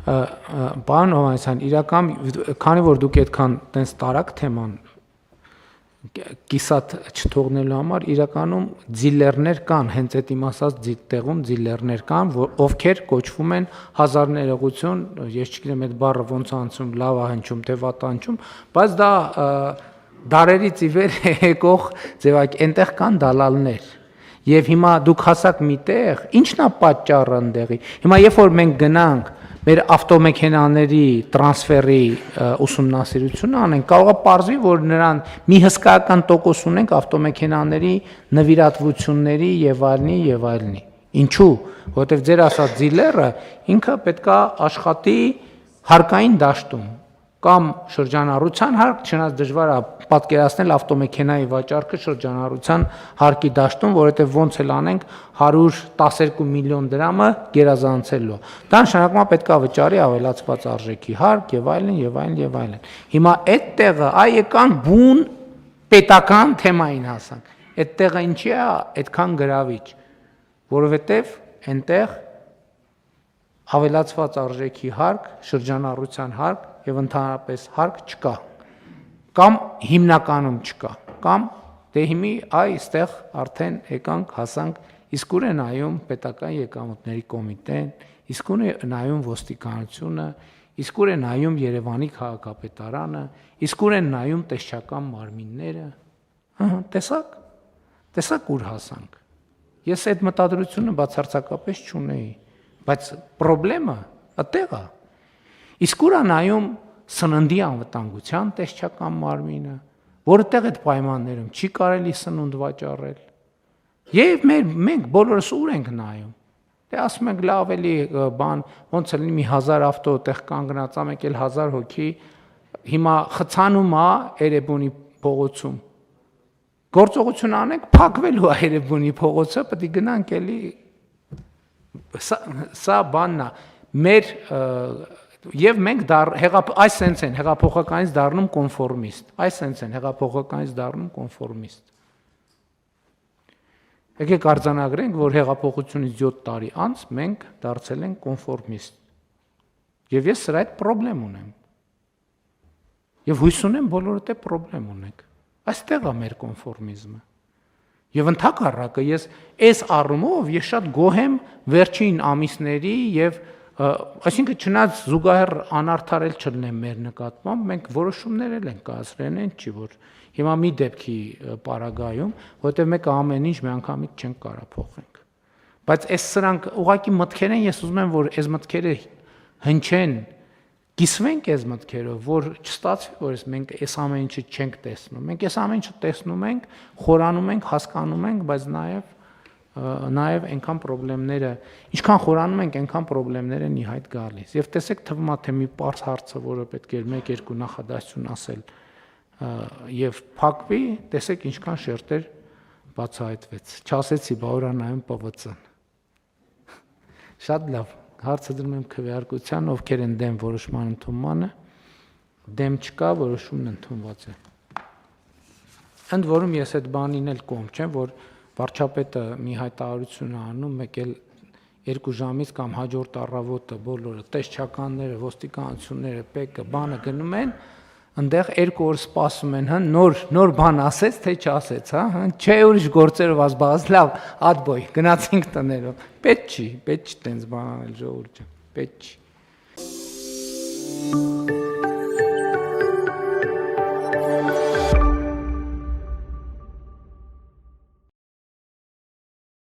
Պարոն Հովհաննիսյան, իրական քանի որ դուք այդքան տենց տարակ թեման կիսատ չթողնելու համար իրականում դիլերներ կան, հենց այդ իմ ասած տեղում դիլերներ կան, ովքեր կոչվում են հազար ներողություն, ես չգիտեմ այդ բառը ոնց անցում, լավ է հնչում, թե վատ է հնչում, բայց դա դարերից ի վեր եկող ձևակ այնտեղ կան դալալներ։ Եվ հիմա դուք հասակ միտեղ, ի՞նչն է պատճառը այնտեղի։ Հիմա երբ որ մենք գնանք մեր ավտոմեքենաների տրանսֆերի ուսումնասիրությունը անենք, կարող է պարզվի, որ նրան մի հսկայական տոկոս ունենք ավտոմեքենաների նվիրատվությունների եւ այլնի։ Ինչու՞, որովհետեւ ձեր ասած դիլերը ինքը պետքա աշխատի հարկային դաշտում կամ շրջանառության հարկ, չնայած դժվար է պատկերացնել ավտոմեքենայի վաճառքը շրջանառության հարկի դաշտում, որովհետև ոնց էլ անենք 112 միլիոն դրամը գերազանցելու։ Դա նշանակում է պետք է վճարի ավելացված արժեքի հարկ եւ այլն։ Հիմա այդ տեղը եկանք բուն պետական թեմային հասանք։ Այդ տեղը ինչի է այդքան գրավիչ, որովհետև այնտեղ ավելացված արժեքի հարկ, շրջանառության հարկ եւ ընդհանրապես հարկ չկա, կամ հիմնականում չկա, կամ դե հիմի այստեղ արդեն եկանք հասանք, իսկ ուր է նայում պետական եկամուտների կոմիտեն, իսկ ուր է նայում ոստիկանությունը, իսկ ուր է նայում Երևանի քաղաքապետարանը, իսկ ուր են նայում տեսչական մարմինները, տեսակ ուր հասանք։ Ես այդ մտադրությունը բացարձակապես չունեի, բայց պրոբլեմը այդտեղ է։ Իսկ ուր է նայում սննդի անվտանգության տեսչական մարմինը, որտեղ այդ պայմաններում չի կարելի սնունդ վաճառել։ Եվ մենք բոլորս ուր ենք նայում։ Դե ասում ենք լավ էլի բան, ոնց է լինի մի 1000 ավտո տեղ կանգնած, մեկ էլ 1000 հոգի, հիմա խցանում է Էրեբունի փողոցում։ Գործողություն անենք, փակվելու է Էրեբունի փողոցը, պետք է գնանք էլի սա բանն է մեր եւ մենք այս sense են հեղափոխականից դառնում կոնֆորմիստ, Եկեք արձանագրենք, որ հեղափոխությունից 7 տարի անց մենք դարձել ենք կոնֆորմիստ։ Եվ ես սրա հետ պրոբլեմ ունեմ։ Եվ հույս ունեմ բոլորդ է պրոբլեմ ունեք։ Այստեղ է մեր կոնֆորմիզմը։ Եվ ընդհակառակը ես այս առումով ես շատ գոհ եմ վերջին ամիսների եւ այսինքն չնայած զուգահեռ անարդարել չլինեմ մեր նկատմամբ, մենք որոշումներ ենք կայացրել, այն չի որ հիմա մի դեպքի պարագայում, որտեղ մեկը ամեն ինչ մի անգամից չենք կարող փոխենք։ Բայց այս սրանք ուղղակի մտքեր են, ես ուզում եմ որ այս մտքերը հնչեն, կիսվենք այս մտքերով, որ չստացվի, որ մենք այս ամեն ինչը չենք տեսնում։ Մենք այս ամեն ինչը տեսնում ենք, խորանում ենք, հասկանում ենք, բայց նաև այնքան խորհրդանները, ինչքան խորանում ենք, այնքան խորհրդանները ի հայտ գալիս։ Եվ տեսեք թվում է թե մի պարզ հարցը, որը պետք է 1-2 նախադասություն ասել եւ փակվի, տեսեք ինչքան շերտեր բացահայտվեց։ Չասեցի Բաուրանայում ՊՎՑ-ն։ Շատ լավ, հարցը դնում եմ քվեարկության, ովքեր են դեմ որոշման ընդունմանը, դեմ չկա, որոշումն ընդունված է։ Ընդ որում ես այդ բանին էլ կողմ չեմ, որ վարչապետը մի հայտարարություն է անում, մեկ էլ 2 ժամից կամ հաջորդ առավոտը բոլորը տեսչականները, ոստիկանությունները, ՊԿ բանը գնում են, այնտեղ 2 օր սպասում են, նոր բան ասեց, թե չասեց, չէ ուրիշ գործերով ազբաղած, լավ, ադբոյ, գնացինք տներով։ Պետք չի տենց բան անել ժողովուրդ ջան, պետք չի։